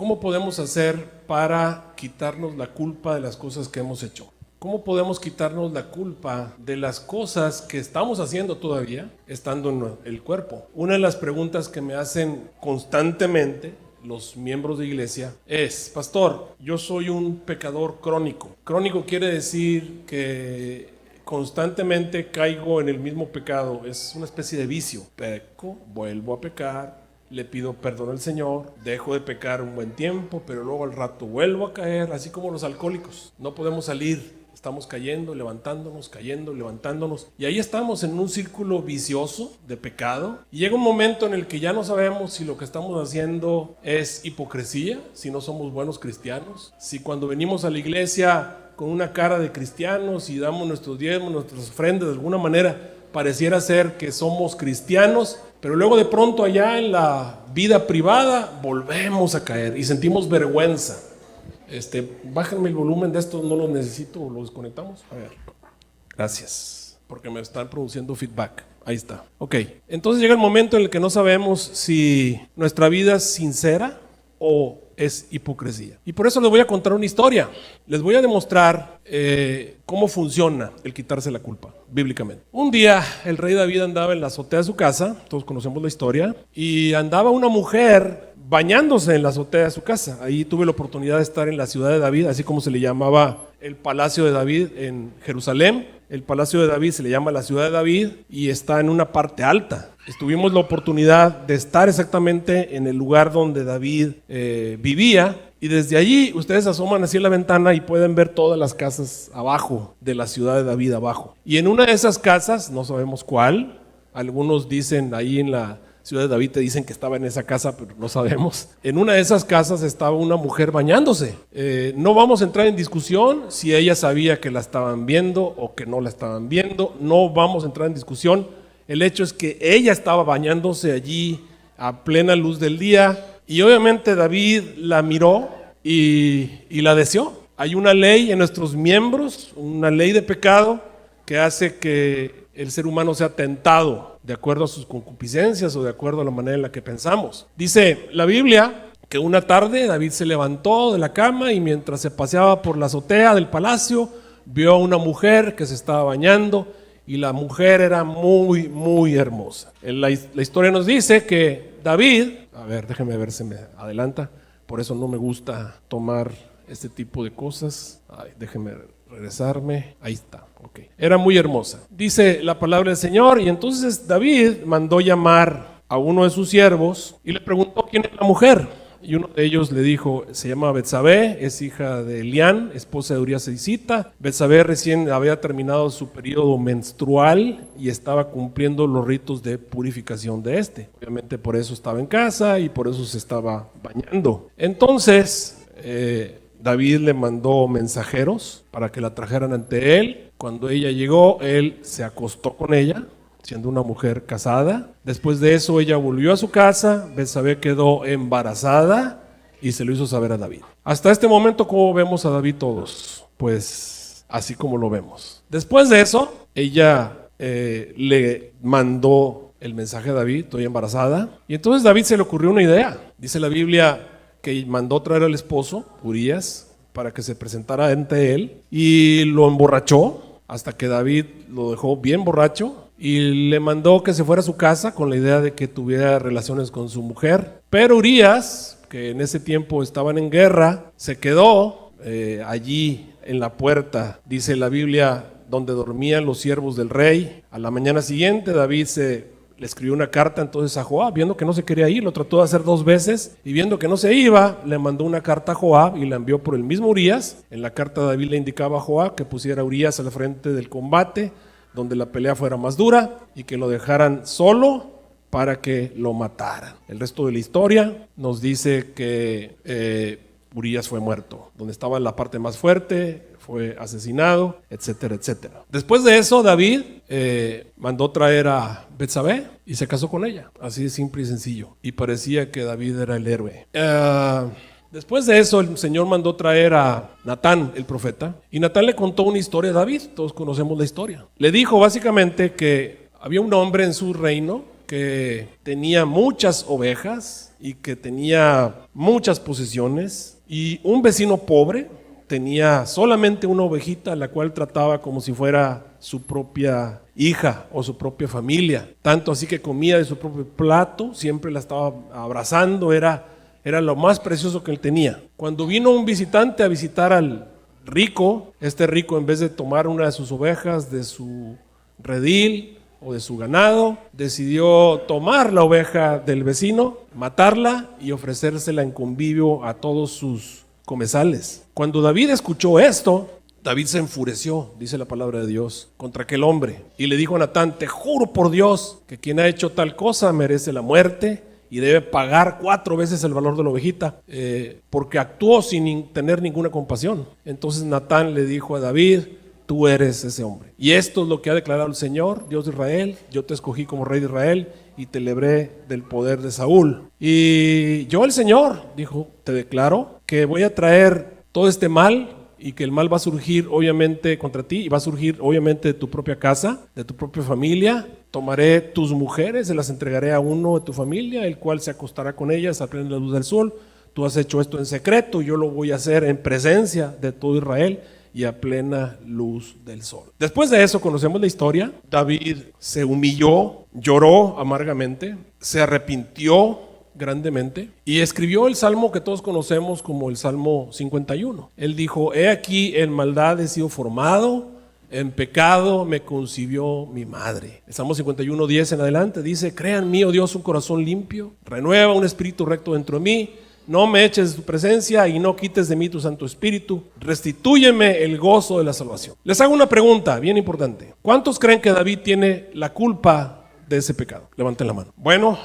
¿Cómo podemos hacer para quitarnos la culpa de las cosas que hemos hecho? ¿Cómo podemos quitarnos la culpa de las cosas que estamos haciendo todavía estando en el cuerpo? Una de las preguntas que me hacen constantemente los miembros de iglesia es: pastor, yo soy un pecador crónico. Crónico quiere decir que constantemente caigo en el mismo pecado, es una especie de vicio. Peco, vuelvo a pecar, le pido perdón al Señor, dejo de pecar un buen tiempo, pero luego al rato vuelvo a caer, así como los alcohólicos. No podemos salir, estamos cayendo, levantándonos, y ahí estamos en un círculo vicioso de pecado. Y llega un momento en el que ya no sabemos si lo que estamos haciendo es hipocresía, si no somos buenos cristianos, si cuando venimos a la iglesia con una cara de cristianos y damos nuestros diezmos, nuestras ofrendas, de alguna manera pareciera ser que somos cristianos, pero luego de pronto allá en la vida privada volvemos a caer y sentimos vergüenza. Bájenme el volumen de esto, no lo necesito, lo desconectamos. A ver, gracias, porque me están produciendo feedback. Ahí está. Ok, entonces llega el momento en el que no sabemos si nuestra vida es sincera o es hipocresía. Y por eso les voy a contar una historia. Les voy a demostrar cómo funciona el quitarse la culpa, bíblicamente. Un día el rey David andaba en la azotea de su casa, todos conocemos la historia, y andaba una mujer bañándose en la azotea de su casa. Ahí tuve la oportunidad de estar en la ciudad de David, así como se le llamaba el palacio de David en Jerusalén. El palacio de David se le llama la ciudad de David y está en una parte alta. Tuvimos la oportunidad de estar exactamente en el lugar donde David vivía, y desde allí ustedes asoman así en la ventana y pueden ver todas las casas abajo de la ciudad de David abajo. Y en una de esas casas, no sabemos cuál, algunos dicen ahí en la ciudad de David, te dicen que estaba en esa casa, pero no sabemos. En una de esas casas estaba una mujer bañándose. No vamos a entrar en discusión si ella sabía que la estaban viendo o que no la estaban viendo. No vamos a entrar en discusión. El hecho es que ella estaba bañándose allí a plena luz del día, y obviamente David la miró y la deseó. Hay una ley en nuestros miembros, una ley de pecado que hace que el ser humano sea tentado de acuerdo a sus concupiscencias o de acuerdo a la manera en la que pensamos. Dice la Biblia que una tarde David se levantó de la cama y mientras se paseaba por la azotea del palacio vio a una mujer que se estaba bañando, y la mujer era muy, muy hermosa. La historia nos dice que David, a ver, déjenme ver, se me adelanta, por eso no me gusta tomar este tipo de cosas. Déjenme regresarme, ahí está, ok. Era muy hermosa, dice la palabra del Señor, y entonces David mandó llamar a uno de sus siervos y le preguntó quién es la mujer. Y uno de ellos le dijo, se llama Betsabé, es hija de Elián, esposa de Urías Heticita. Betsabé recién había terminado su periodo menstrual y estaba cumpliendo los ritos de purificación de este. Obviamente por eso estaba en casa y por eso se estaba bañando. Entonces David le mandó mensajeros para que la trajeran ante él. Cuando ella llegó, él se acostó con ella, siendo una mujer casada. Después de eso ella volvió a su casa, Betsabé quedó embarazada y se lo hizo saber a David. Hasta este momento, ¿cómo vemos a David todos? Pues así como lo vemos. Después de eso, ella le mandó el mensaje a David, estoy embarazada. Y entonces David se le ocurrió una idea. Dice la Biblia que mandó traer al esposo, Urías, para que se presentara ante él, y lo emborrachó hasta que David lo dejó bien borracho. Y le mandó que se fuera a su casa con la idea de que tuviera relaciones con su mujer. Pero Urías, que en ese tiempo estaban en guerra, se quedó allí en la puerta, dice la Biblia, donde dormían los siervos del rey. A la mañana siguiente David le escribió una carta entonces a Joab, viendo que no se quería ir, lo trató de hacer 2 veces, y viendo que no se iba, le mandó una carta a Joab y la envió por el mismo Urías. En la carta David le indicaba a Joab que pusiera a Urías al frente del combate, donde la pelea fuera más dura, y que lo dejaran solo para que lo mataran. El resto de la historia nos dice que Urías fue muerto. Donde estaba en la parte más fuerte, fue asesinado, etcétera, etcétera. Después de eso, David mandó traer a Betsabé y se casó con ella. Así de simple y sencillo. Y parecía que David era el héroe. Después de eso, el Señor mandó traer a Natán, el profeta, y Natán le contó una historia a David. Todos conocemos la historia. Le dijo básicamente que había un hombre en su reino que tenía muchas ovejas y que tenía muchas posesiones, y un vecino pobre tenía solamente una ovejita, la cual trataba como si fuera su propia hija o su propia familia. Tanto así que comía de su propio plato, siempre la estaba abrazando, era lo más precioso que él tenía. Cuando vino un visitante a visitar al rico, este rico, en vez de tomar una de sus ovejas de su redil o de su ganado, decidió tomar la oveja del vecino, matarla y ofrecérsela en convivio a todos sus comensales. Cuando David escuchó esto, David se enfureció, dice la palabra de Dios, contra aquel hombre, y le dijo a Natán: te juro por Dios que quien ha hecho tal cosa merece la muerte y debe pagar 4 veces el valor de la ovejita, porque actuó sin tener ninguna compasión. Entonces Natán le dijo a David: tú eres ese hombre. Y esto es lo que ha declarado el Señor, Dios de Israel: yo te escogí como rey de Israel y te libré del poder de Saúl. Y yo, el Señor, dijo, te declaro que voy a traer todo este mal, y que el mal va a surgir obviamente contra ti, y va a surgir obviamente de tu propia casa, de tu propia familia. Tomaré tus mujeres, se las entregaré a uno de tu familia, el cual se acostará con ellas a plena luz del sol. Tú has hecho esto en secreto, yo lo voy a hacer en presencia de todo Israel y a plena luz del sol. Después de eso conocemos la historia. David se humilló, lloró amargamente, se arrepintió grandemente y escribió el salmo que todos conocemos como el Salmo 51. Él dijo: he aquí en maldad he sido formado, en pecado me concibió mi madre. El Salmo 51:10 en adelante dice: crea en mí, oh Dios, un corazón limpio, renueva un espíritu recto dentro de mí. No me eches de tu presencia y no quites de mí tu Santo Espíritu. Restitúyeme el gozo de la salvación. Les hago una pregunta bien importante. ¿Cuántos creen que David tiene la culpa de ese pecado? Levanten la mano. Bueno,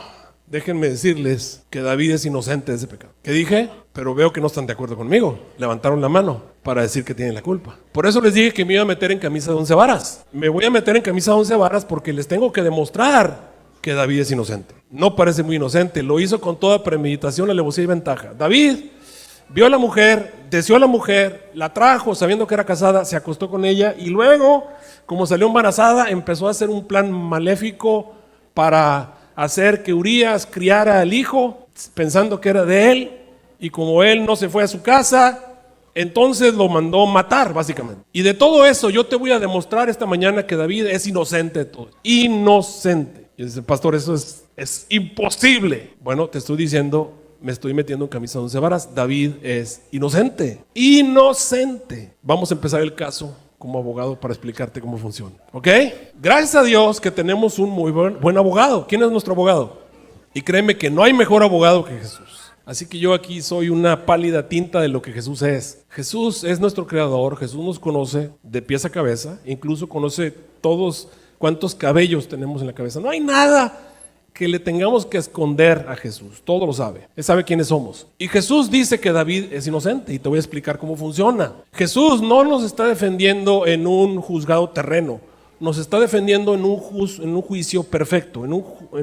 déjenme decirles que David es inocente de ese pecado. ¿Qué dije? Pero veo que no están de acuerdo conmigo. Levantaron la mano para decir que tienen la culpa. Por eso les dije que me iba a meter en camisa de 11 varas. Me voy a meter en camisa de 11 varas porque les tengo que demostrar que David es inocente. No parece muy inocente, lo hizo con toda premeditación, alevosía y ventaja. David vio a la mujer, deseó a la mujer, la trajo sabiendo que era casada, se acostó con ella y luego, como salió embarazada, empezó a hacer un plan maléfico para hacer que Urías criara al hijo, pensando que era de él, y como él no se fue a su casa, entonces lo mandó matar, básicamente. Y de todo eso yo te voy a demostrar esta mañana que David es inocente de todo. Inocente. Y dice: pastor, eso es imposible. Bueno, te estoy diciendo, me estoy metiendo en camisa de 11 varas. David es inocente. Inocente. Vamos a empezar el caso como abogado para explicarte cómo funciona. ¿Ok? Gracias a Dios que tenemos un muy buen abogado. ¿Quién es nuestro abogado? Y créeme que no hay mejor abogado que Jesús. Así que yo aquí soy una pálida tinta de lo que Jesús es. Jesús es nuestro creador. Jesús nos conoce de pies a cabeza. Incluso conoce todos cuántos cabellos tenemos en la cabeza. No hay nada que le tengamos que esconder a Jesús. Todo lo sabe. Él sabe quiénes somos. Y Jesús dice que David es inocente. Y te voy a explicar cómo funciona. Jesús no nos está defendiendo en un juzgado terreno. Nos está defendiendo en un juicio perfecto, en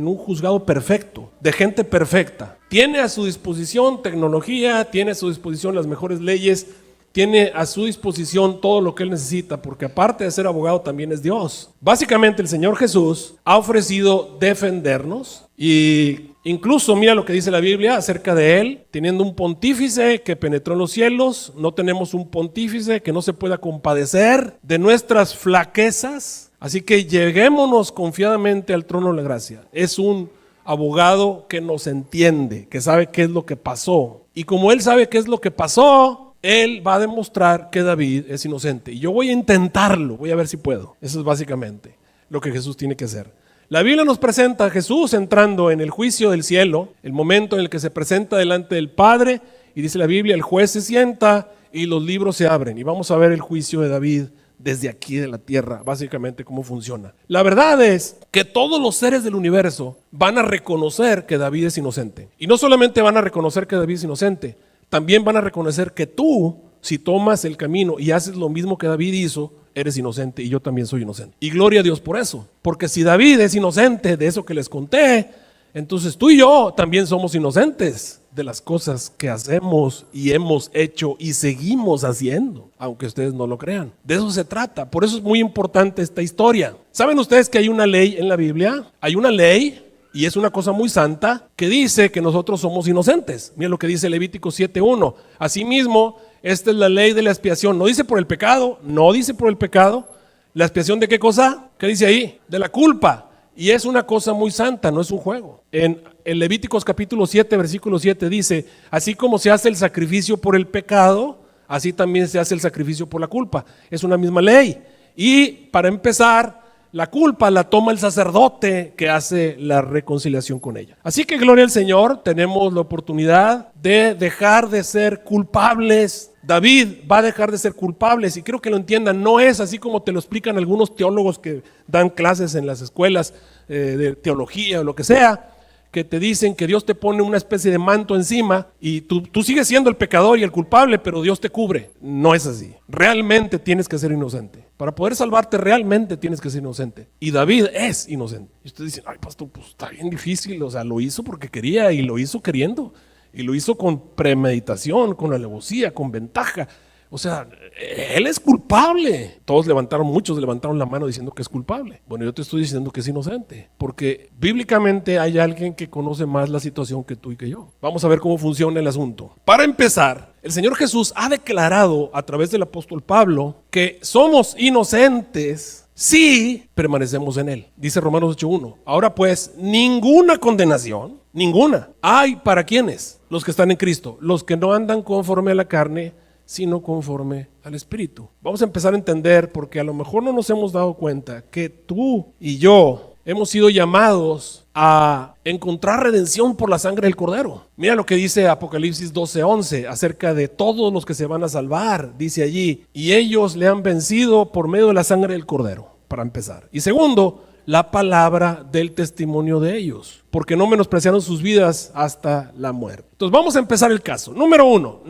un juzgado perfecto, de gente perfecta. Tiene a su disposición tecnología, tiene a su disposición las mejores leyes, tiene a su disposición todo lo que él necesita, porque aparte de ser abogado también es Dios. Básicamente el Señor Jesús ha ofrecido defendernos, y incluso mira lo que dice la Biblia acerca de él: teniendo un pontífice que penetró en los cielos, no tenemos un pontífice que no se pueda compadecer de nuestras flaquezas. Así que lleguémonos confiadamente al trono de la gracia. Es un abogado que nos entiende, que sabe qué es lo que pasó. Y como él sabe qué es lo que pasó, él va a demostrar que David es inocente. Y yo voy a intentarlo, voy a ver si puedo. Eso es básicamente lo que Jesús tiene que hacer. La Biblia nos presenta a Jesús entrando en el juicio del cielo, el momento en el que se presenta delante del Padre, y dice la Biblia: el juez se sienta y los libros se abren. Y vamos a ver el juicio de David desde aquí de la tierra, básicamente cómo funciona. La verdad es que todos los seres del universo van a reconocer que David es inocente. Y no solamente van a reconocer que David es inocente, también van a reconocer que tú, si tomas el camino y haces lo mismo que David hizo, eres inocente, y yo también soy inocente. Y gloria a Dios por eso, porque si David es inocente de eso que les conté, entonces tú y yo también somos inocentes de las cosas que hacemos y hemos hecho y seguimos haciendo, aunque ustedes no lo crean. De eso se trata. Por eso es muy importante esta historia. ¿Saben ustedes que hay una ley en la Biblia? Hay una ley Y es una cosa muy santa que dice que nosotros somos inocentes. Mira lo que dice Levítico 7:1. Asimismo, esta es la ley de la expiación. No dice por el pecado, no dice por el pecado. ¿La expiación de qué cosa? ¿Qué dice ahí? De la culpa. Y es una cosa muy santa, no es un juego. En Levíticos capítulo 7, versículo 7 dice, así como se hace el sacrificio por el pecado, así también se hace el sacrificio por la culpa. Es una misma ley. Y para empezar, la culpa la toma el sacerdote que hace la reconciliación con ella. Así que gloria al Señor, tenemos la oportunidad de dejar de ser culpables. David va a dejar de ser culpables y quiero que lo entiendan, no es así como te lo explican algunos teólogos que dan clases en las escuelas de teología o lo que sea, que te dicen que Dios te pone una especie de manto encima y tú sigues siendo el pecador y el culpable, pero Dios te cubre. No es así. Realmente tienes que ser inocente. Para poder salvarte realmente tienes que ser inocente. Y David es inocente. Y ustedes dicen, ay pastor, pues está bien difícil. O sea, lo hizo porque quería y lo hizo queriendo. Y lo hizo con premeditación, con alevosía, con ventaja. O sea, él es culpable. Muchos levantaron la mano diciendo que es culpable. Bueno, yo te estoy diciendo que es inocente. Porque bíblicamente hay alguien que conoce más la situación que tú y que yo. Vamos a ver cómo funciona el asunto. Para empezar, el Señor Jesús ha declarado a través del apóstol Pablo que somos inocentes si permanecemos en Él. Dice Romanos 8:1. Ahora pues, ninguna condenación, ninguna, hay para quienes, los que están en Cristo, los que no andan conforme a la carne, sino conforme al Espíritu. Vamos a empezar a entender, porque a lo mejor no nos hemos dado cuenta que tú y yo hemos sido llamados a encontrar redención por la sangre del Cordero. Mira lo que dice Apocalipsis 12:11 acerca de todos los que se van a salvar. Dice allí, y ellos le han vencido por medio de la sangre del Cordero, para empezar. Y segundo, la palabra del testimonio de ellos, porque no menospreciaron sus vidas hasta la muerte. Entonces vamos a empezar el caso. Número uno.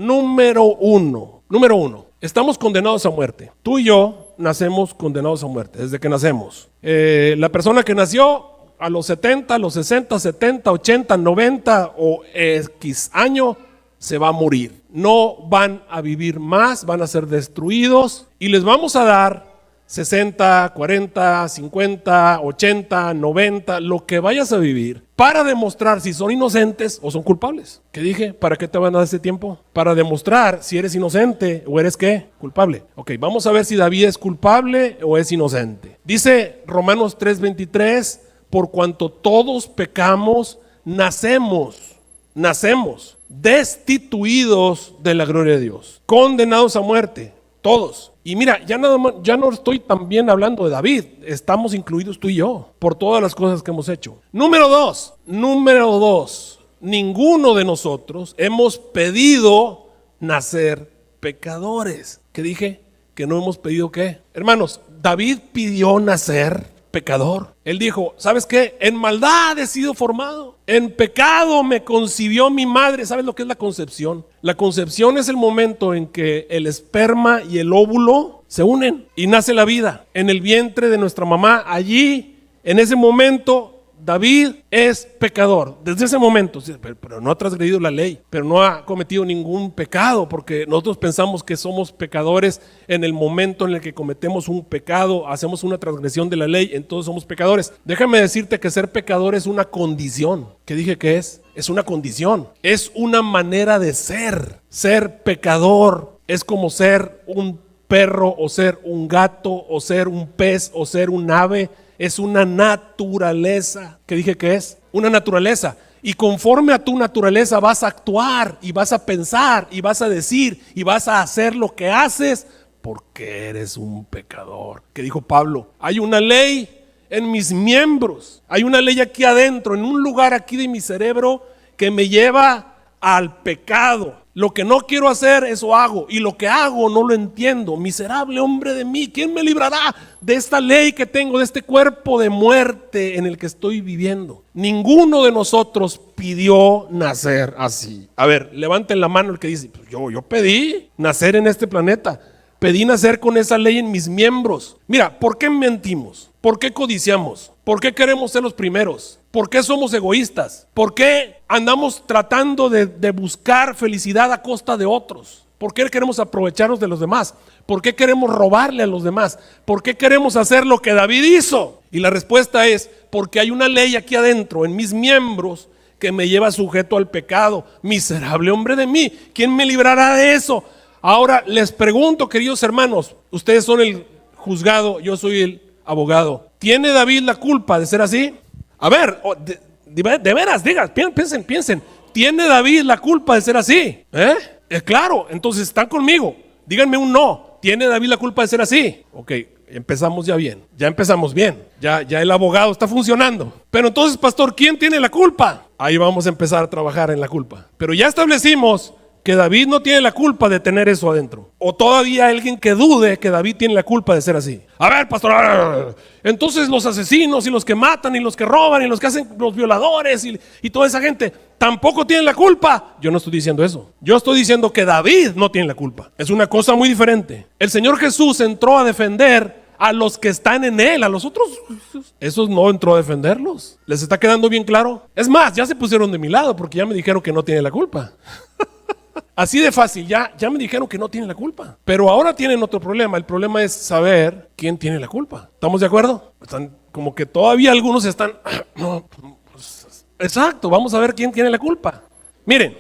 Estamos condenados a muerte. Tú y yo nacemos condenados a muerte, desde que nacemos. La persona que nació a los 70, a los 60, 70, 80, 90 o X año se va a morir. No van a vivir más, van a ser destruidos y les vamos a dar 60, 40, 50, 80, 90, lo que vayas a vivir, para demostrar si son inocentes o son culpables. ¿Qué dije? ¿Para qué te van a dar ese tiempo? Para demostrar si eres inocente o eres ¿qué? Culpable. Ok, vamos a ver si David es culpable o es inocente. Dice Romanos 3:23, por cuanto todos pecamos, nacemos destituidos de la gloria de Dios, condenados a muerte, todos. Y mira, ya no estoy también hablando de David, estamos incluidos tú y yo, por todas las cosas que hemos hecho. Número dos, ninguno de nosotros hemos pedido nacer pecadores. ¿Qué dije? Que no hemos pedido ¿qué? Hermanos, David pidió nacer pecador. Él dijo, ¿sabes qué? En maldad he sido formado, en pecado me concibió mi madre. ¿Sabes lo que es la concepción? La concepción es el momento en que el esperma y el óvulo se unen y nace la vida en el vientre de nuestra mamá. Allí, en ese momento, David es pecador, desde ese momento, pero no ha transgredido la ley, pero no ha cometido ningún pecado, porque nosotros pensamos que somos pecadores en el momento en el que cometemos un pecado, hacemos una transgresión de la ley, entonces somos pecadores. Déjame decirte que ser pecador es una condición. ¿Qué dije que es? Es una condición, es una manera de ser. Ser pecador es como ser un perro o ser un gato o ser un pez o ser un ave. Es una naturaleza. ¿Qué dije que es? Una naturaleza. Y conforme a tu naturaleza vas a actuar y vas a pensar y vas a decir y vas a hacer lo que haces porque eres un pecador. ¿Qué dijo Pablo? Hay una ley en mis miembros. Hay una ley aquí adentro, en un lugar aquí de mi cerebro que me lleva al pecado. Lo que no quiero hacer, eso hago. Y lo que hago no lo entiendo. Miserable hombre de mí, ¿quién me librará de esta ley que tengo, de este cuerpo de muerte en el que estoy viviendo? Ninguno de nosotros pidió nacer así. A ver, levanten la mano el que dice, pues yo pedí nacer en este planeta. Pedí nacer con esa ley en mis miembros. Mira, ¿por qué mentimos? ¿Por qué codiciamos? ¿Por qué queremos ser los primeros? ¿Por qué somos egoístas? ¿Por qué andamos tratando de buscar felicidad a costa de otros? ¿Por qué queremos aprovecharnos de los demás? ¿Por qué queremos robarle a los demás? ¿Por qué queremos hacer lo que David hizo? Y la respuesta es porque hay una ley aquí adentro, en mis miembros, que me lleva sujeto al pecado. Miserable hombre de mí, ¿quién me librará de eso? Ahora les pregunto, queridos hermanos, ustedes son el juzgado, yo soy el abogado. ¿Tiene David la culpa de ser así? A ver, de veras, digan, piensen. ¿Tiene David la culpa de ser así? Claro, entonces están conmigo. Díganme un no. ¿Tiene David la culpa de ser así? Ok, empezamos ya bien. Ya empezamos bien. Ya el abogado está funcionando. Pero entonces, pastor, ¿quién tiene la culpa? Ahí vamos a empezar a trabajar en la culpa. Pero ya establecimos que David no tiene la culpa de tener eso adentro. O todavía alguien que dude que David tiene la culpa de ser así. A ver, pastor, entonces los asesinos y los que matan y los que roban y los que hacen los violadores y toda esa gente tampoco tienen la culpa. Yo no estoy diciendo eso. Yo estoy diciendo que David no tiene la culpa. Es una cosa muy diferente. El Señor Jesús entró a defender a los que están en él, a los otros, esos no entró a defenderlos. ¿Les está quedando bien claro? Es más, ya se pusieron de mi lado porque ya me dijeron que no tiene la culpa. Así de fácil, ya me dijeron que no tienen la culpa. Pero ahora tienen otro problema. El problema es saber quién tiene la culpa. ¿Estamos de acuerdo? Están como que todavía algunos están... No, pues, exacto, vamos a ver quién tiene la culpa. Miren,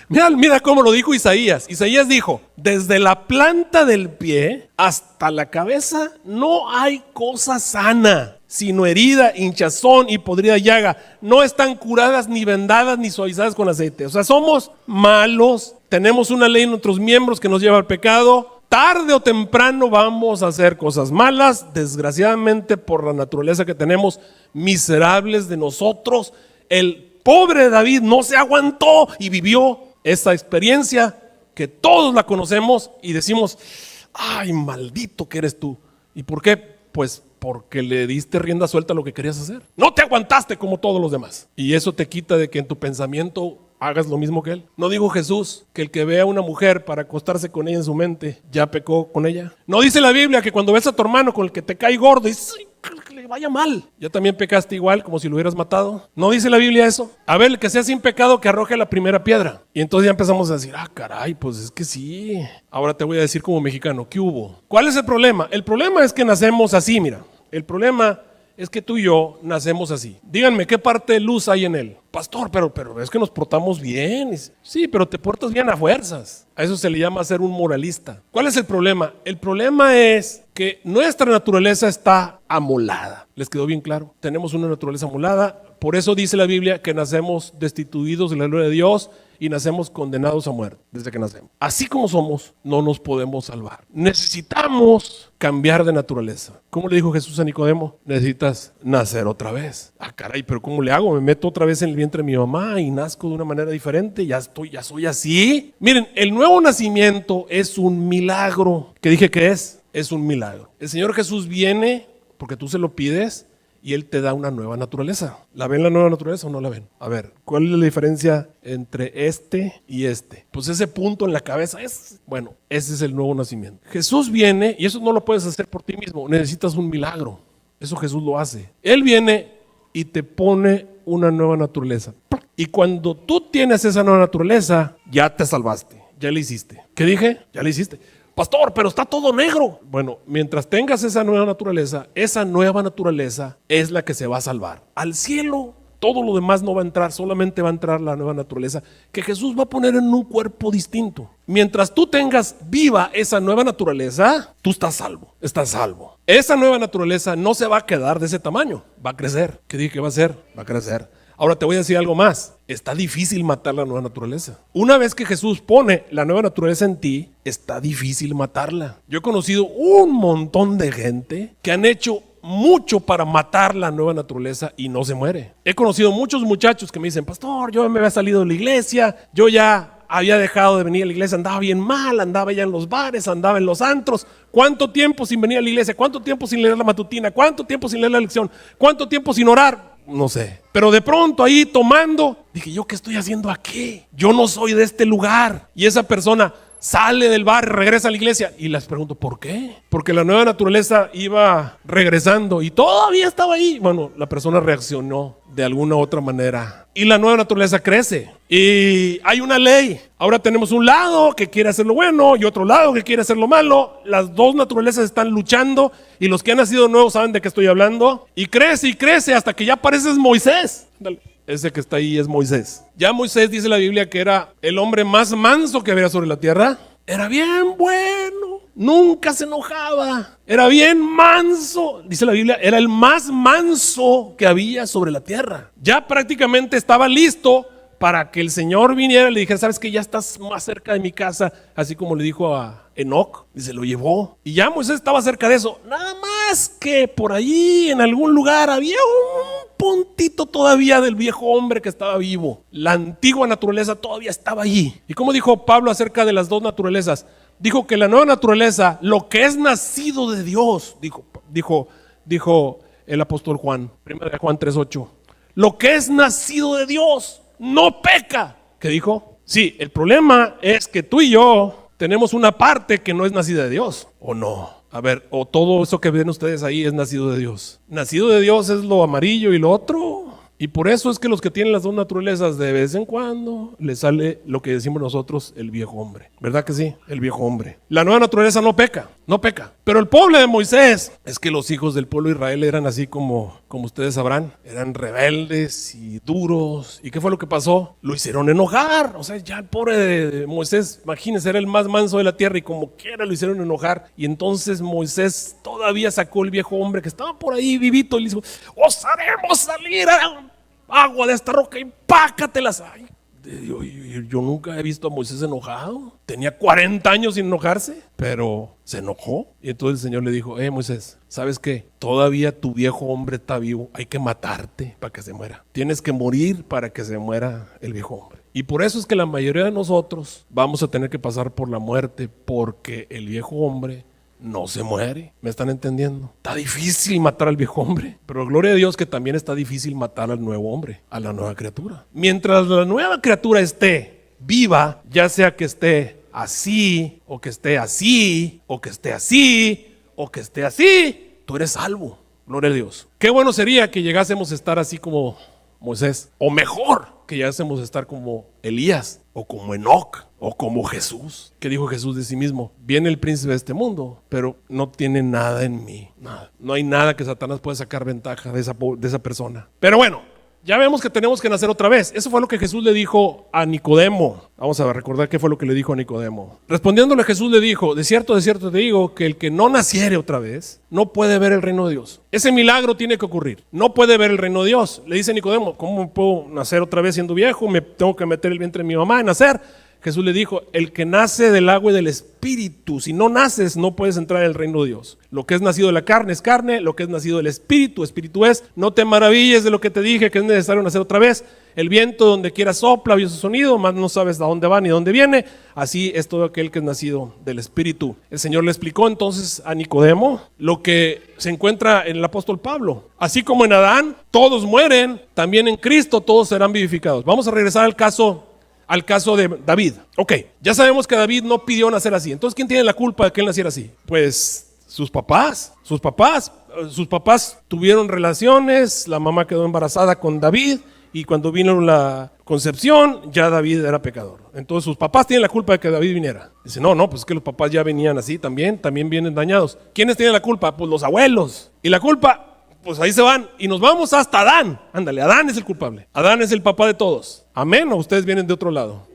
mira cómo lo dijo Isaías. Isaías dijo, desde la planta del pie hasta la cabeza no hay cosa sana, sino herida, hinchazón y podrida llaga. No están curadas, ni vendadas, ni suavizadas con aceite. O sea, somos malos, tenemos una ley en nuestros miembros que nos lleva al pecado. Tarde o temprano vamos a hacer cosas malas, desgraciadamente por la naturaleza que tenemos, miserables de nosotros. El pobre David no se aguantó y vivió esa experiencia que todos la conocemos y decimos, ay, maldito que eres tú. ¿Y por qué? Pues porque le diste rienda suelta a lo que querías hacer. No te aguantaste como todos los demás. Y eso te quita de que en tu pensamiento hagas lo mismo que él. ¿No dijo Jesús que el que ve a una mujer para acostarse con ella en su mente, ya pecó con ella? ¿No dice la Biblia que cuando ves a tu hermano con el que te cae gordo y que le vaya mal, ya también pecaste igual como si lo hubieras matado? ¿No dice la Biblia eso? A ver, el que sea sin pecado que arroje la primera piedra. Y entonces ya empezamos a decir, caray, pues es que sí. Ahora te voy a decir como mexicano, ¿qué hubo? ¿Cuál es el problema? El problema es que nacemos así, mira. El problema es que tú y yo nacemos así. Díganme, ¿qué parte de luz hay en él? Pastor, pero es que nos portamos bien. Sí, pero te portas bien a fuerzas. A eso se le llama ser un moralista. ¿Cuál es el problema? El problema es que nuestra naturaleza está amolada. ¿Les quedó bien claro? Tenemos una naturaleza amolada. Por eso dice la Biblia que nacemos destituidos de la gloria de Dios y nacemos condenados a muerte desde que nacemos. Así como somos, no nos podemos salvar. Necesitamos cambiar de naturaleza. ¿Cómo le dijo Jesús a Nicodemo? Necesitas nacer otra vez. Caray, pero ¿cómo le hago? Me meto otra vez en el vientre de mi mamá y nazco de una manera diferente. Ya soy así. Miren, el nuevo nacimiento es un milagro. ¿Qué dije que es? Es un milagro. El Señor Jesús viene porque tú se lo pides y Él te da una nueva naturaleza. ¿La ven la nueva naturaleza o no la ven? A ver, ¿cuál es la diferencia entre este y este? Pues ese punto en la cabeza ese es el nuevo nacimiento. Jesús viene y eso no lo puedes hacer por ti mismo. Necesitas un milagro. Eso Jesús lo hace. Él viene y te pone una nueva naturaleza. Y cuando tú tienes esa nueva naturaleza, ya te salvaste. Ya la hiciste. ¿Qué dije? Ya la hiciste. Pastor, pero está todo negro. Bueno, mientras tengas esa nueva naturaleza es la que se va a salvar. Al cielo, todo lo demás no va a entrar, solamente va a entrar la nueva naturaleza que Jesús va a poner en un cuerpo distinto. Mientras tú tengas viva esa nueva naturaleza, tú estás salvo. Esa nueva naturaleza no se va a quedar de ese tamaño, va a crecer. ¿Qué dije que va a hacer? Va a crecer. Ahora te voy a decir algo más. Está difícil matar la nueva naturaleza. Una vez que Jesús pone la nueva naturaleza en ti, está difícil matarla. Yo he conocido un montón de gente que han hecho mucho para matar la nueva naturaleza y no se muere. He conocido muchos muchachos que me dicen, pastor, yo me había salido de la iglesia, yo ya había dejado de venir a la iglesia, andaba bien mal, andaba ya en los bares, andaba en los antros. ¿Cuánto tiempo sin venir a la iglesia? ¿Cuánto tiempo sin leer la matutina? ¿Cuánto tiempo sin leer la lección? ¿Cuánto tiempo sin orar? No sé, pero de pronto ahí tomando, dije, ¿yo qué estoy haciendo aquí? Yo no soy de este lugar. Y esa persona sale del bar, regresa a la iglesia. Y les pregunto, ¿por qué? Porque la nueva naturaleza iba regresando y todavía estaba ahí. Bueno, la persona reaccionó de alguna u otra manera. Y la nueva naturaleza crece. Y hay una ley. Ahora tenemos un lado que quiere hacer lo bueno y otro lado que quiere hacer lo malo. Las dos naturalezas están luchando. Y los que han nacido nuevos saben de qué estoy hablando. Y crece hasta que ya pareces Moisés. Dale. Ese que está ahí es Moisés. Ya Moisés, dice la Biblia, que era el hombre más manso que había sobre la tierra. Era bien bueno, nunca se enojaba, era bien manso. Dice la Biblia, era el más manso que había sobre la tierra. Ya prácticamente estaba listo para que el Señor viniera y le dijera, ¿sabes qué? Ya estás más cerca de mi casa, así como le dijo a Enoc, y se lo llevó. Y ya Moisés estaba cerca de eso. Nada más que por allí, en algún lugar, había un puntito todavía del viejo hombre que estaba vivo. La antigua naturaleza todavía estaba allí. ¿Y cómo dijo Pablo acerca de las dos naturalezas? Dijo que la nueva naturaleza, lo que es nacido de Dios, dijo el apóstol Juan, 1 Juan 3:8, lo que es nacido de Dios no peca. ¿Qué dijo? Sí, el problema es que tú y yo tenemos una parte que no es nacida de Dios, ¿o no? A ver, o todo eso que ven ustedes ahí es nacido de Dios. Nacido de Dios es lo amarillo y lo otro. Y por eso es que los que tienen las dos naturalezas, de vez en cuando les sale lo que decimos nosotros, el viejo hombre. ¿Verdad que sí? El viejo hombre. La nueva naturaleza no peca. Pero el pueblo de Moisés, es que los hijos del pueblo de Israel eran así como ustedes sabrán, eran rebeldes y duros. ¿Y qué fue lo que pasó? Lo hicieron enojar. O sea, ya el pobre de Moisés, imagínense, era el más manso de la tierra y como quiera lo hicieron enojar. Y entonces Moisés todavía sacó el viejo hombre que estaba por ahí vivito y le dijo, os haremos salir a agua de esta roca y pácatelas. Ay, yo nunca he visto a Moisés enojado. Tenía 40 años sin enojarse, pero se enojó. Y entonces el Señor le dijo, Moisés, ¿sabes qué? Todavía tu viejo hombre está vivo. Hay que matarte para que se muera. Tienes que morir para que se muera el viejo hombre. Y por eso es que la mayoría de nosotros vamos a tener que pasar por la muerte, porque el viejo hombre no se muere. ¿Me están entendiendo? Está difícil matar al viejo hombre, pero gloria a Dios que también está difícil matar al nuevo hombre, a la nueva criatura. Mientras la nueva criatura esté viva, ya sea que esté así, o que esté así, o que esté así, o que esté así, tú eres salvo. Gloria a Dios. Qué bueno sería que llegásemos a estar así como Moisés, o mejor, que llegásemos a estar como Elías, o como Enoc, o como Jesús. ¿Qué dijo Jesús de sí mismo? Viene el príncipe de este mundo, pero no tiene nada en mí, nada. No hay nada que Satanás pueda sacar ventaja de esa persona. Pero bueno, ya vemos que tenemos que nacer otra vez. Eso fue lo que Jesús le dijo a Nicodemo. Vamos a recordar qué fue lo que le dijo a Nicodemo. Respondiéndole, Jesús le dijo, de cierto te digo que el que no naciere otra vez no puede ver el reino de Dios. Ese milagro tiene que ocurrir. No puede ver el reino de Dios. Le dice Nicodemo, ¿cómo puedo nacer otra vez siendo viejo? ¿Me tengo que meter el vientre de mi mamá y nacer? Jesús le dijo, el que nace del agua y del espíritu, si no naces no puedes entrar en el reino de Dios. Lo que es nacido de la carne es carne, lo que es nacido del espíritu, espíritu es. No te maravilles de lo que te dije, que es necesario nacer otra vez. El viento donde quiera sopla, oye su sonido, más no sabes a dónde va ni dónde viene. Así es todo aquel que es nacido del espíritu. El Señor le explicó entonces a Nicodemo lo que se encuentra en el apóstol Pablo. Así como en Adán todos mueren, también en Cristo todos serán vivificados. Vamos a regresar al caso de David. Ok, ya sabemos que David no pidió nacer así. Entonces, ¿quién tiene la culpa de que él naciera así? Pues sus papás tuvieron relaciones, la mamá quedó embarazada con David y cuando vino la concepción ya David era pecador. Entonces sus papás tienen la culpa de que David viniera. Dice, no, pues es que los papás ya venían así también vienen dañados. ¿Quiénes tienen la culpa? Pues los abuelos. Y la culpa, pues ahí se van y nos vamos hasta Adán. Ándale, Adán es el culpable. Adán es el papá de todos. Amén, o ustedes vienen de otro lado.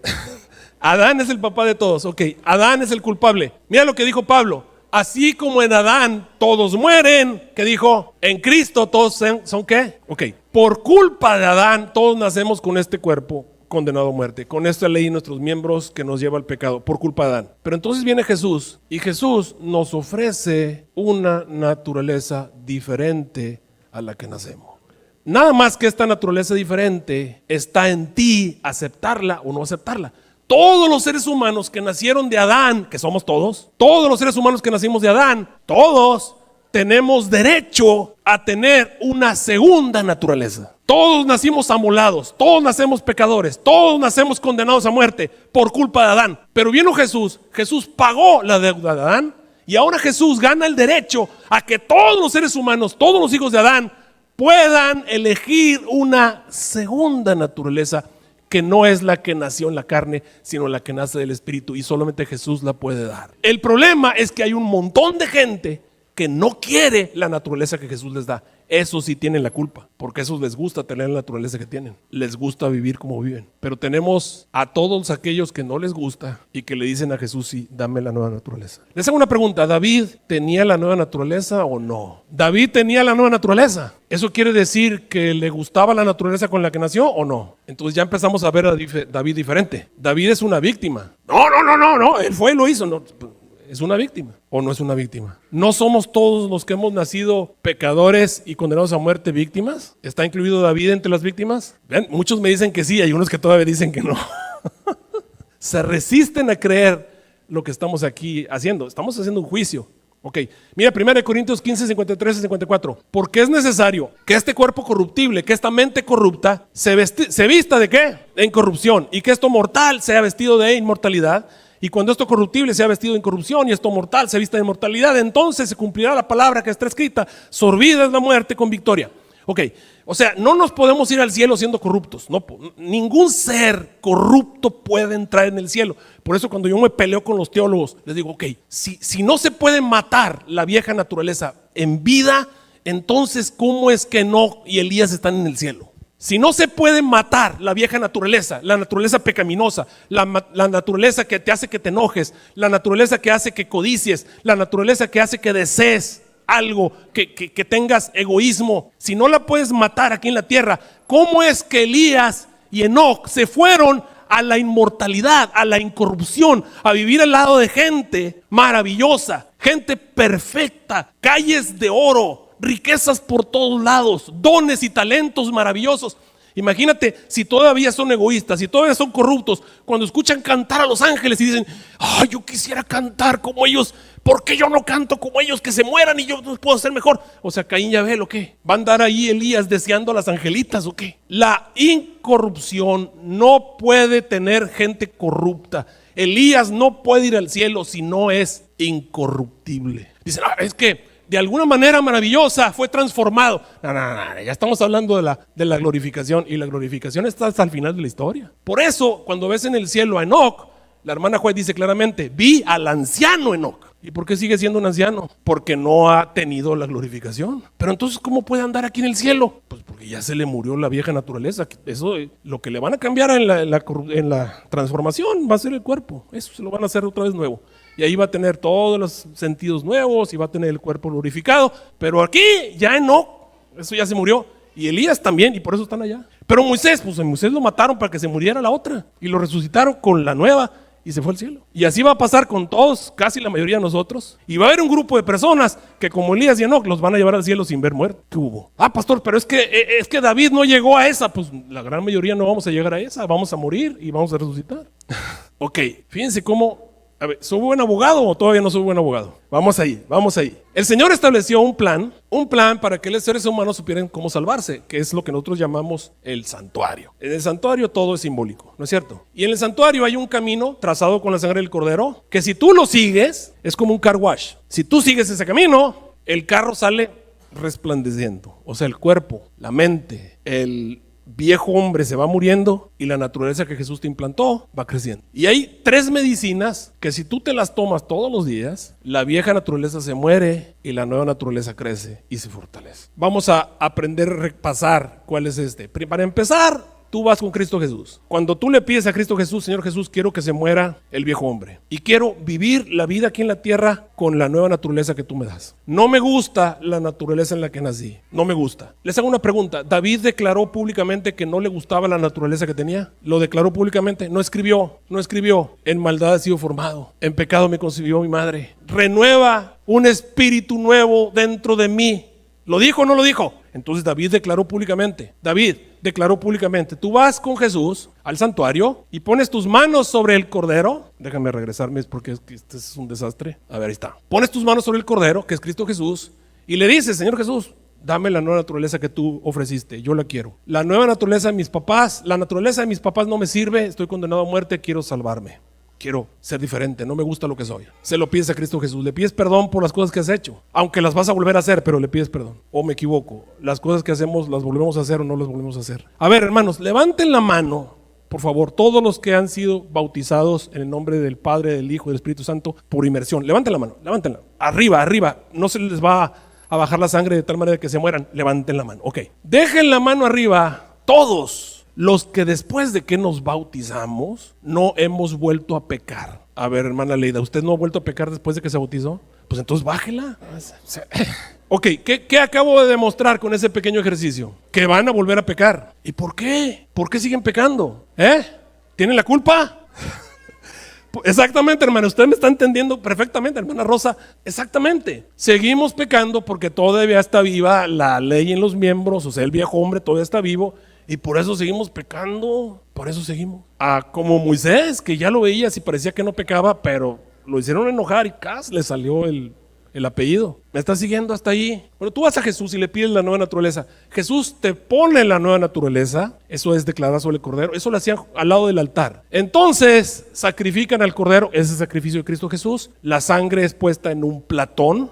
Adán es el papá de todos. Ok, Adán es el culpable. Mira lo que dijo Pablo. Así como en Adán todos mueren, ¿qué dijo? En Cristo todos son ¿qué? Ok, por culpa de Adán todos nacemos con este cuerpo condenado a muerte, con esta ley en nuestros miembros que nos lleva al pecado, por culpa de Adán. Pero entonces viene Jesús y Jesús nos ofrece una naturaleza diferente a la que nacemos. Nada más que esta naturaleza diferente está en ti, aceptarla o no aceptarla. Todos los seres humanos que nacieron de Adán, que somos todos los seres humanos que nacimos de Adán, todos tenemos derecho a tener una segunda naturaleza. Todos nacimos amolados, todos nacemos pecadores, todos nacemos condenados a muerte por culpa de Adán. Pero vino Jesús, Jesús pagó la deuda de Adán y ahora Jesús gana el derecho a que todos los seres humanos, todos los hijos de Adán, puedan elegir una segunda naturaleza que no es la que nació en la carne, sino la que nace del Espíritu, y solamente Jesús la puede dar. El problema es que hay un montón de gente que no quiere la naturaleza que Jesús les da. Esos sí tienen la culpa, porque a esos les gusta tener la naturaleza que tienen, les gusta vivir como viven. Pero tenemos a todos aquellos que no les gusta y que le dicen a Jesús: sí, dame la nueva naturaleza. Les hago una pregunta: ¿David tenía la nueva naturaleza o no? David tenía la nueva naturaleza. ¿Eso quiere decir que le gustaba la naturaleza con la que nació o no? Entonces ya empezamos a ver a David diferente. David es una víctima. No, él fue y lo hizo. No. ¿Es una víctima o no es una víctima? ¿No somos todos los que hemos nacido pecadores y condenados a muerte víctimas? ¿Está incluido David entre las víctimas? ¿Ven? Muchos me dicen que sí, hay unos que todavía dicen que no. Se resisten a creer lo que estamos aquí haciendo. Estamos haciendo un juicio. Ok, mira 1 Corintios 15, 53 y 54. Porque es necesario que este cuerpo corruptible, que esta mente corrupta, se vista ¿de qué? De incorrupción, y que esto mortal sea vestido de inmortalidad. Y cuando esto corruptible sea vestido de incorrupción y esto mortal se vista de inmortalidad, entonces se cumplirá la palabra que está escrita: sorbida es la muerte con victoria. Ok, o sea, no nos podemos ir al cielo siendo corruptos. No, ningún ser corrupto puede entrar en el cielo. Por eso cuando yo me peleo con los teólogos, les digo: ok, si no se puede matar la vieja naturaleza en vida, entonces ¿cómo es que Enoc y Elías están en el cielo? Si no se puede matar la vieja naturaleza, la naturaleza pecaminosa, la naturaleza que te hace que te enojes, la naturaleza que hace que codicies, la naturaleza que hace que desees algo, que tengas egoísmo, si no la puedes matar aquí en la tierra, ¿cómo es que Elías y Enoc se fueron a la inmortalidad, a la incorrupción, a vivir al lado de gente maravillosa, gente perfecta, calles de oro, riquezas por todos lados, dones y talentos maravillosos? Imagínate si todavía son egoístas, si todavía son corruptos, cuando escuchan cantar a los ángeles y dicen: ay, yo quisiera cantar como ellos, ¿por qué yo no canto como ellos? Que se mueran y yo no puedo ser mejor. O sea, Caín y Abel, ¿o qué? ¿Va a andar ahí Elías deseando a las angelitas o qué? La incorrupción no puede tener gente corrupta. Elías no puede ir al cielo si no es incorruptible. Dicen: es que de alguna manera maravillosa fue transformado. No, ya estamos hablando de la glorificación, y la glorificación está hasta el final de la historia. Por eso, cuando ves en el cielo a Enoc, la hermana Juez dice claramente: vi al anciano Enoc. ¿Y por qué sigue siendo un anciano? Porque no ha tenido la glorificación. Pero entonces, ¿cómo puede andar aquí en el cielo? Pues porque ya se le murió la vieja naturaleza. Eso, lo que le van a cambiar en la transformación va a ser el cuerpo. Eso se lo van a hacer otra vez nuevo. Y ahí va a tener todos los sentidos nuevos y va a tener el cuerpo glorificado. Pero aquí ya Enoc, eso ya se murió. Y Elías también, y por eso están allá. Pero Moisés, pues a Moisés lo mataron para que se muriera la otra. Y lo resucitaron con la nueva y se fue al cielo. Y así va a pasar con todos, casi la mayoría de nosotros. Y va a haber un grupo de personas que, como Elías y Enoc, los van a llevar al cielo sin ver muerte. ¿Qué hubo? Ah, pastor, pero es que David no llegó a esa. Pues la gran mayoría no vamos a llegar a esa. Vamos a morir y vamos a resucitar. Ok, fíjense cómo... A ver, ¿soy buen abogado o todavía no soy buen abogado? Vamos ahí. El Señor estableció un plan para que los seres humanos supieran cómo salvarse, que es lo que nosotros llamamos el santuario. En el santuario todo es simbólico, ¿no es cierto? Y en el santuario hay un camino trazado con la sangre del cordero, que si tú lo sigues, es como un car wash. Si tú sigues ese camino, el carro sale resplandeciendo. O sea, el cuerpo, la mente, el viejo hombre se va muriendo y la naturaleza que Jesús te implantó va creciendo. Y hay 3 medicinas que si tú te las tomas todos los días, la vieja naturaleza se muere y la nueva naturaleza crece y se fortalece. Vamos a aprender a repasar cuál es este. Para empezar, tú vas con Cristo Jesús. Cuando tú le pides a Cristo Jesús: Señor Jesús, quiero que se muera el viejo hombre y quiero vivir la vida aquí en la tierra con la nueva naturaleza que tú me das. No me gusta la naturaleza en la que nací, no me gusta. Les hago una pregunta: ¿David declaró públicamente que no le gustaba la naturaleza que tenía? ¿Lo declaró públicamente? No escribió. En maldad he sido formado, en pecado me concibió mi madre. Renueva un espíritu nuevo dentro de mí. ¿Lo dijo o no lo dijo? Entonces David declaró públicamente. Tú vas con Jesús al santuario y pones tus manos sobre el cordero. Déjame regresarme porque este es un desastre. A ver, ahí está. Pones tus manos sobre el cordero, que es Cristo Jesús, y le dices: Señor Jesús, dame la nueva naturaleza que tú ofreciste, yo la quiero. La nueva naturaleza de mis papás, la naturaleza de mis papás no me sirve, estoy condenado a muerte, quiero salvarme. Quiero ser diferente, no me gusta lo que soy. Se lo pides a Cristo Jesús, le pides perdón por las cosas que has hecho, aunque las vas a volver a hacer, pero le pides perdón. O me equivoco, las cosas que hacemos las volvemos a hacer o no las volvemos a hacer. A ver, hermanos, levanten la mano, por favor, todos los que han sido bautizados en el nombre del Padre, del Hijo y del Espíritu Santo por inmersión. Levanten la mano, levántenla. Arriba, arriba, no se les va a bajar la sangre de tal manera que se mueran. Levanten la mano, ok. Dejen la mano arriba, todos los que después de que nos bautizamos no hemos vuelto a pecar. A ver, hermana Leida, ¿usted no ha vuelto a pecar después de que se bautizó? Pues entonces bájela. Ok, ¿qué acabo de demostrar con ese pequeño ejercicio? Que van a volver a pecar. ¿Y por qué? ¿Por qué siguen pecando? ¿Tienen la culpa? Exactamente, hermana, usted me está entendiendo perfectamente, hermana Rosa. Exactamente. Seguimos pecando porque todavía está viva la ley en los miembros, o sea, el viejo hombre todavía está vivo. Y por eso seguimos pecando, por eso seguimos. Como Moisés, que ya lo veías y parecía que no pecaba, pero lo hicieron enojar y casi le salió el apellido. ¿Me estás siguiendo hasta ahí? Bueno, tú vas a Jesús y le pides la nueva naturaleza. Jesús te pone la nueva naturaleza, eso es declarar sobre el cordero, eso lo hacían al lado del altar. Entonces sacrifican al cordero, ese sacrificio de Cristo Jesús, la sangre es puesta en un platón.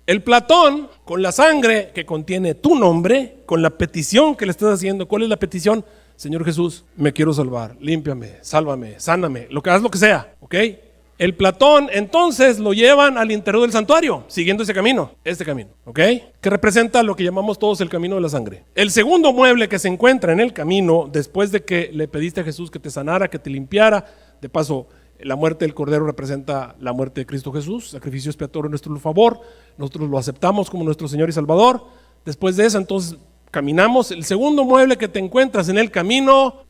El platón con la sangre que contiene tu nombre, con la petición que le estás haciendo. ¿Cuál es la petición? Señor Jesús, me quiero salvar, límpiame, sálvame, sáname, haz lo que sea, ¿ok? El platón entonces lo llevan al interior del santuario, siguiendo este camino, ¿ok? Que representa lo que llamamos todos el camino de la sangre. El segundo mueble que se encuentra en el camino, después de que le pediste a Jesús que te sanara, que te limpiara, de paso, la muerte del cordero representa la muerte de Cristo Jesús, sacrificio expiatorio en nuestro favor, nosotros lo aceptamos como nuestro Señor y Salvador. Después de eso, entonces, caminamos. El segundo mueble que te encuentras en el camino,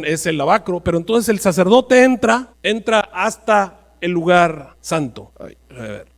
es el lavacro, pero entonces el sacerdote entra hasta el lugar santo.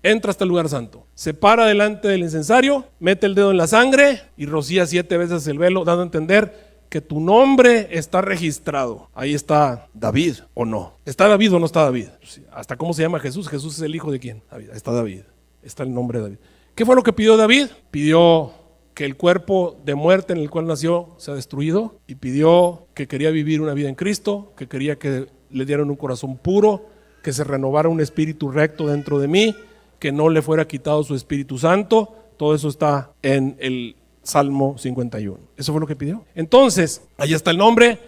Entra hasta el lugar santo. Se para delante del incensario, mete el dedo en la sangre y rocía 7 veces el velo, dando a entender que tu nombre está registrado. Ahí está David o no. ¿Está David o no está David? ¿Hasta cómo se llama Jesús? Jesús es el hijo de quién? David. Está David. Está el nombre de David. ¿Qué fue lo que pidió David? Pidió que el cuerpo de muerte en el cual nació sea destruido y pidió que quería vivir una vida en Cristo, que quería que le dieran un corazón puro, que se renovara un espíritu recto dentro de mí, que no le fuera quitado su Espíritu Santo. Todo eso está en el Salmo 51. Eso fue lo que pidió. Entonces, ahí está el nombre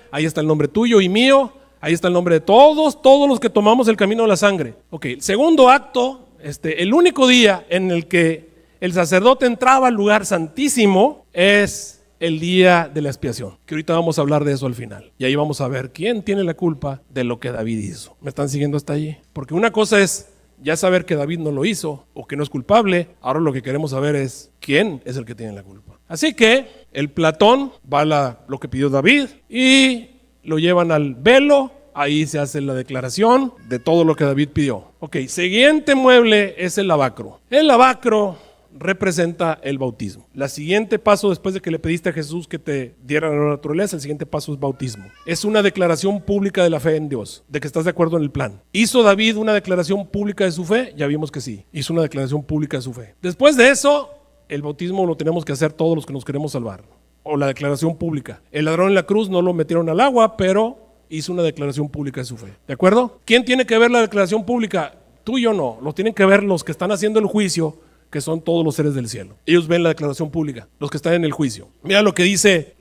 tuyo y mío, ahí está el nombre de todos los que tomamos el camino de la sangre. Ok, el segundo acto, el único día en el que el sacerdote entraba al lugar santísimo es el día de la expiación, que ahorita vamos a hablar de eso al final. Y ahí vamos a ver quién tiene la culpa de lo que David hizo. ¿Me están siguiendo hasta allí? Porque una cosa es ya saber que David no lo hizo o que no es culpable. Ahora lo que queremos saber es quién es el que tiene la culpa. Así que el platón va lo que pidió David y lo llevan al velo. Ahí se hace la declaración de todo lo que David pidió. Ok, siguiente mueble es el lavacro. El lavacro representa el bautismo. El siguiente paso, después de que le pediste a Jesús que te diera la nueva naturaleza, el siguiente paso es bautismo. Es una declaración pública de la fe en Dios, de que estás de acuerdo en el plan. ¿Hizo David una declaración pública de su fe? Ya vimos que sí, hizo una declaración pública de su fe. Después de eso, el bautismo lo tenemos que hacer todos los que nos queremos salvar, o la declaración pública. El ladrón en la cruz no lo metieron al agua, pero hizo una declaración pública de su fe. ¿De acuerdo? ¿Quién tiene que ver la declaración pública? Tú y yo no, lo tienen que ver los que están haciendo el juicio, que son todos los seres del cielo. Ellos ven la declaración pública, los que están en el juicio. Mira lo que dice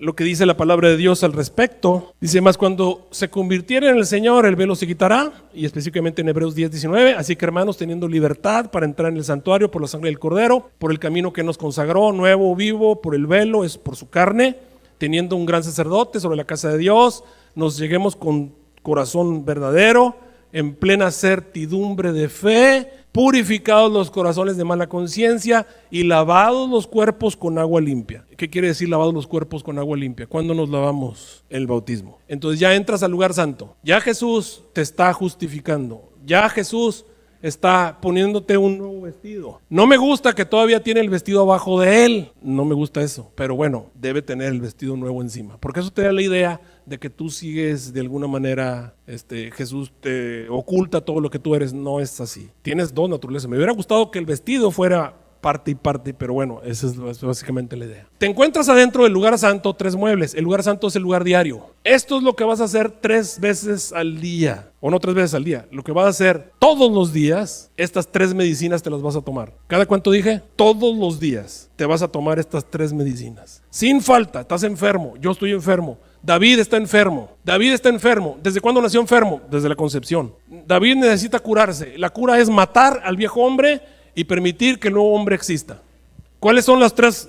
la palabra de Dios al respecto. Dice, más cuando se convirtiera en el Señor, el velo se quitará, y específicamente en Hebreos 10:19. Así que, hermanos, teniendo libertad para entrar en el santuario por la sangre del Cordero, por el camino que nos consagró, nuevo, vivo, por el velo, es por su carne, teniendo un gran sacerdote sobre la casa de Dios, nos lleguemos con corazón verdadero, en plena certidumbre de fe, purificados los corazones de mala conciencia y lavados los cuerpos con agua limpia. ¿Qué quiere decir lavados los cuerpos con agua limpia? ¿Cuándo nos lavamos? El bautismo. Entonces ya entras al lugar santo. Ya Jesús te está justificando. Ya Jesús está poniéndote un nuevo vestido. No me gusta que todavía tiene el vestido abajo de él. No me gusta eso. Pero bueno, debe tener el vestido nuevo encima. Porque eso te da la idea de que tú sigues de alguna manera, Jesús te oculta todo lo que tú eres. No es así. Tienes dos naturalezas. Me hubiera gustado que el vestido fuera parte y parte, pero bueno, esa es básicamente la idea. Te encuentras adentro del lugar santo 3 muebles. El lugar santo es el lugar diario. Esto es lo que vas a hacer 3 veces al día, o no 3 veces al día. Lo que vas a hacer todos los días, estas 3 medicinas te las vas a tomar. ¿Cada cuánto dije? Todos los días te vas a tomar estas 3 medicinas. Sin falta, estás enfermo, yo estoy enfermo. David está enfermo. David está enfermo. ¿Desde cuándo nació enfermo? Desde la concepción. David necesita curarse. La cura es matar al viejo hombre y permitir que el nuevo hombre exista. ¿Cuáles son los tres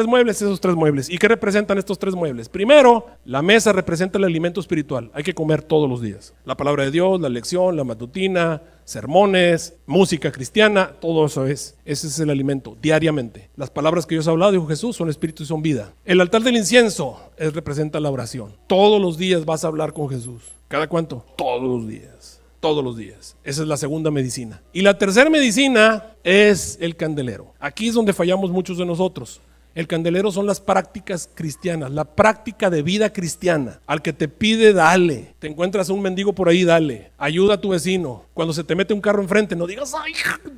muebles? Esos 3 muebles. ¿Y qué representan estos 3 muebles? Primero, la mesa representa el alimento espiritual. Hay que comer todos los días. La palabra de Dios, la lección, la matutina, sermones, música cristiana, todo eso es. Ese es el alimento, diariamente. Las palabras que Dios ha hablado, dijo Jesús, son espíritu y son vida. El altar del incienso representa la oración. Todos los días vas a hablar con Jesús. ¿Cada cuánto? Todos los días. Todos los días. Esa es la segunda medicina. Y la tercera medicina es el candelero. Aquí es donde fallamos muchos de nosotros. El candelero son las prácticas cristianas, la práctica de vida cristiana. Al que te pide, dale. Te encuentras a un mendigo por ahí, dale. Ayuda a tu vecino. Cuando se te mete un carro enfrente, no digas, ay,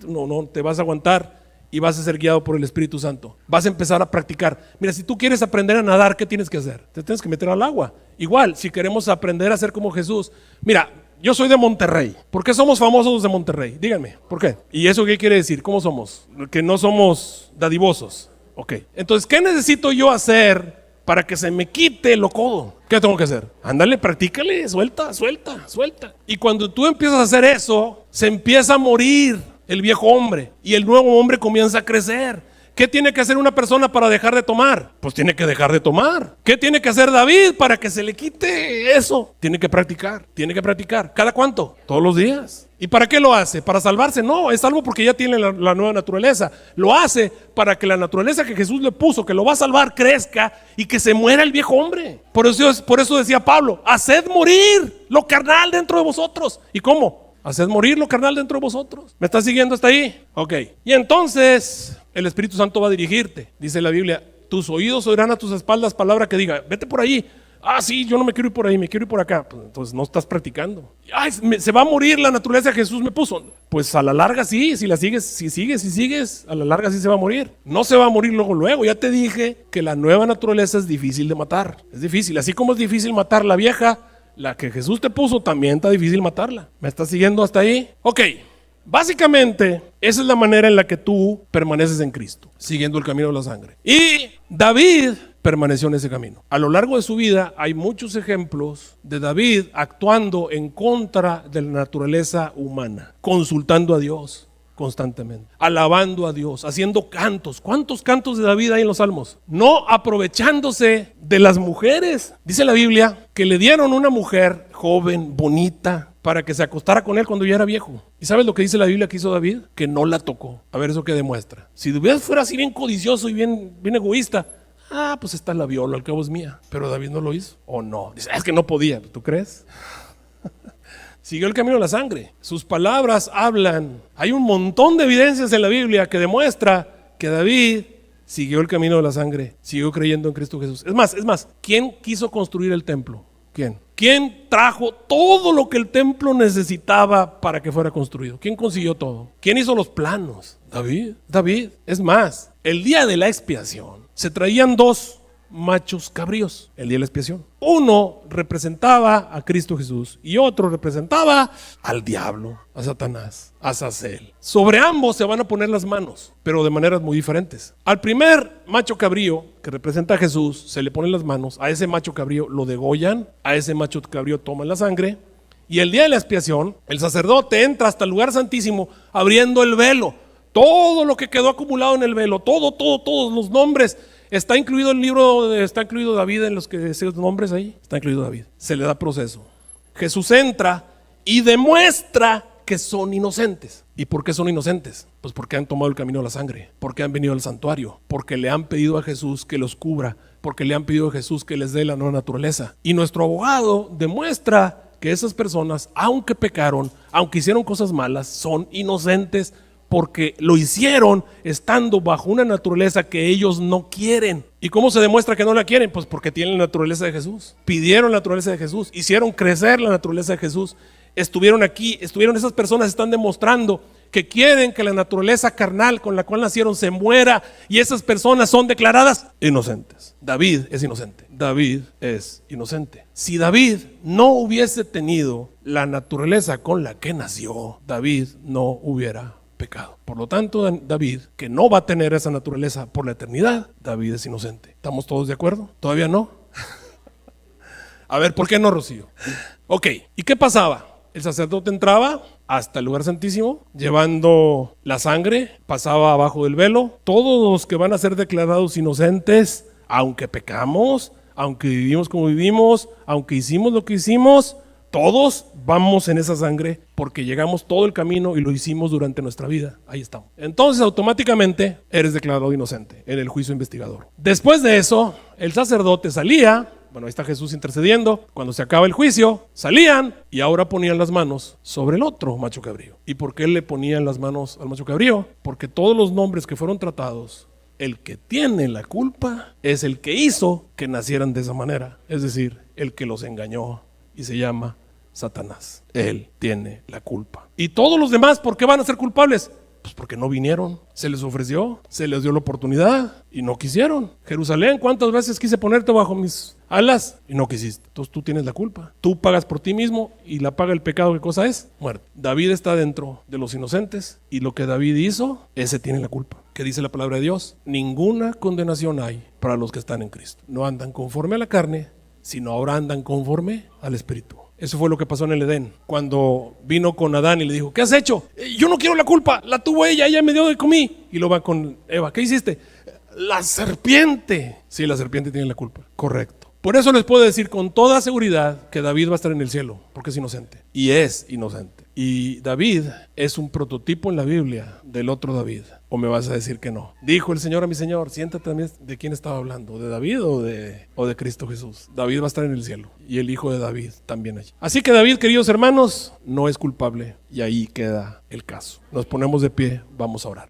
no, te vas a aguantar y vas a ser guiado por el Espíritu Santo. Vas a empezar a practicar. Mira, si tú quieres aprender a nadar, ¿qué tienes que hacer? Te tienes que meter al agua. Igual, si queremos aprender a ser como Jesús. Mira, yo soy de Monterrey. ¿Por qué somos famosos los de Monterrey? Díganme, ¿por qué? ¿Y eso qué quiere decir? ¿Cómo somos? Que no somos dadivosos. Ok. Entonces, ¿qué necesito yo hacer para que se me quite lo codo? ¿Qué tengo que hacer? Ándale, practícale, suelta. Y cuando tú empiezas a hacer eso, se empieza a morir el viejo hombre y el nuevo hombre comienza a crecer. ¿Qué tiene que hacer una persona para dejar de tomar? Pues tiene que dejar de tomar. ¿Qué tiene que hacer David para que se le quite eso? Tiene que practicar. ¿Cada cuánto? Todos los días. ¿Y para qué lo hace? ¿Para salvarse? No, es salvo porque ya tiene la nueva naturaleza. Lo hace para que la naturaleza que Jesús le puso, que lo va a salvar, crezca y que se muera el viejo hombre. Por eso decía Pablo, haced morir lo carnal dentro de vosotros. ¿Y cómo? Haced morir lo carnal dentro de vosotros. ¿Me estás siguiendo hasta ahí? Ok. Y entonces el Espíritu Santo va a dirigirte. Dice la Biblia, tus oídos oirán a tus espaldas palabra que diga, vete por ahí. Ah, sí, yo no me quiero ir por ahí, me quiero ir por acá. Pues entonces no estás practicando. Ay, se va a morir la naturaleza que Jesús me puso. Pues a la larga sí, si sigues, a la larga sí se va a morir. No se va a morir luego. Ya te dije que la nueva naturaleza es difícil de matar. Es difícil, así como es difícil matar la vieja, la que Jesús te puso también está difícil matarla. ¿Me estás siguiendo hasta ahí? Ok. Básicamente, esa es la manera en la que tú permaneces en Cristo, siguiendo el camino de la sangre. Y David permaneció en ese camino. A lo largo de su vida hay muchos ejemplos de David actuando en contra de la naturaleza humana, consultando a Dios constantemente, alabando a Dios, haciendo cantos. ¿Cuántos cantos de David hay en los Salmos? No aprovechándose de las mujeres. Dice la Biblia que le dieron una mujer joven, bonita, para que se acostara con él cuando ya era viejo. ¿Y sabes lo que dice la Biblia que hizo David? Que no la tocó. A ver, ¿eso qué demuestra? Si David fuera así bien codicioso y bien egoísta, pues esta la viola, al cabo es mía. Pero David no lo hizo. ¿O no? Dice, es que no podía. ¿Tú crees? Siguió el camino de la sangre. Sus palabras hablan. Hay un montón de evidencias en la Biblia que demuestra que David siguió el camino de la sangre. Siguió creyendo en Cristo Jesús. Es más, ¿quién quiso construir el templo? ¿Quién trajo todo lo que el templo necesitaba para que fuera construido? ¿Quién consiguió todo? ¿Quién hizo los planos? David. Es más, el día de la expiación se traían 2 machos cabríos, el día de la expiación. Uno representaba a Cristo Jesús y otro representaba al diablo, a Satanás, a Azazel. Sobre ambos se van a poner las manos, pero de maneras muy diferentes. Al primer macho cabrío, que representa a Jesús, se le ponen las manos. A ese macho cabrío lo degollan, a ese macho cabrío toman la sangre. Y el día de la expiación, el sacerdote entra hasta el lugar santísimo abriendo el velo. Todo lo que quedó acumulado en el velo, todos los nombres. Está incluido el libro, está incluido David en los que esos nombres ahí. Está incluido David. Se le da proceso. Jesús entra y demuestra que son inocentes. ¿Y por qué son inocentes? Pues porque han tomado el camino de la sangre, porque han venido al santuario, porque le han pedido a Jesús que los cubra, porque le han pedido a Jesús que les dé la nueva naturaleza. Y nuestro abogado demuestra que esas personas, aunque pecaron, aunque hicieron cosas malas, son inocentes porque lo hicieron estando bajo una naturaleza que ellos no quieren. ¿Y cómo se demuestra que no la quieren? Pues porque tienen la naturaleza de Jesús. Pidieron la naturaleza de Jesús, hicieron crecer la naturaleza de Jesús estuvieron aquí, esas personas están demostrando que quieren que la naturaleza carnal con la cual nacieron se muera, y esas personas son declaradas inocentes. David es inocente. David es inocente. Si David no hubiese tenido la naturaleza con la que nació, David no hubiera pecado. Por lo tanto, David, que no va a tener esa naturaleza por la eternidad, David es inocente. ¿Estamos todos de acuerdo? ¿Todavía no? A ver, ¿por qué no, Rocío? Ok, ¿y qué pasaba? El sacerdote entraba hasta el lugar santísimo, llevando la sangre, pasaba abajo del velo. Todos los que van a ser declarados inocentes, aunque pecamos, aunque vivimos como vivimos, aunque hicimos lo que hicimos, todos vamos en esa sangre porque llegamos todo el camino y lo hicimos durante nuestra vida. Ahí estamos. Entonces automáticamente eres declarado inocente en el juicio investigador. Después de eso, el sacerdote salía. Bueno, ahí está Jesús intercediendo. Cuando se acaba el juicio, salían y ahora ponían las manos sobre el otro macho cabrío. ¿Y por qué le ponían las manos al macho cabrío? Porque todos los nombres que fueron tratados, el que tiene la culpa es el que hizo que nacieran de esa manera. Es decir, el que los engañó, y se llama Satanás. Él tiene la culpa. ¿Y todos los demás por qué van a ser culpables? Pues porque no vinieron, se les ofreció, se les dio la oportunidad y no quisieron. Jerusalén, ¿cuántas veces quise ponerte bajo mis alas y no quisiste? Entonces tú tienes la culpa. Tú pagas por ti mismo y la paga el pecado. ¿Qué cosa es? Muerte. David está dentro de los inocentes y lo que David hizo, ese tiene la culpa. ¿Qué dice la palabra de Dios? Ninguna condenación hay para los que están en Cristo. No andan conforme a la carne, sino ahora andan conforme al Espíritu. Eso fue lo que pasó en el Edén, cuando vino con Adán y le dijo, ¿qué has hecho? Yo no quiero la culpa, la tuvo ella me dio de comí. Y lo va con Eva, ¿qué hiciste? La serpiente. Sí, la serpiente tiene la culpa, correcto. Por eso les puedo decir con toda seguridad que David va a estar en el cielo, porque es inocente. Y es inocente. Y David es un prototipo en la Biblia del otro David. ¿O me vas a decir que no? Dijo el Señor a mi Señor, siéntate también. ¿De quién estaba hablando? ¿De David o de Cristo Jesús? David va a estar en el cielo y el hijo de David también allí. Así que David, queridos hermanos, no es culpable y ahí queda el caso. Nos ponemos de pie, vamos a orar.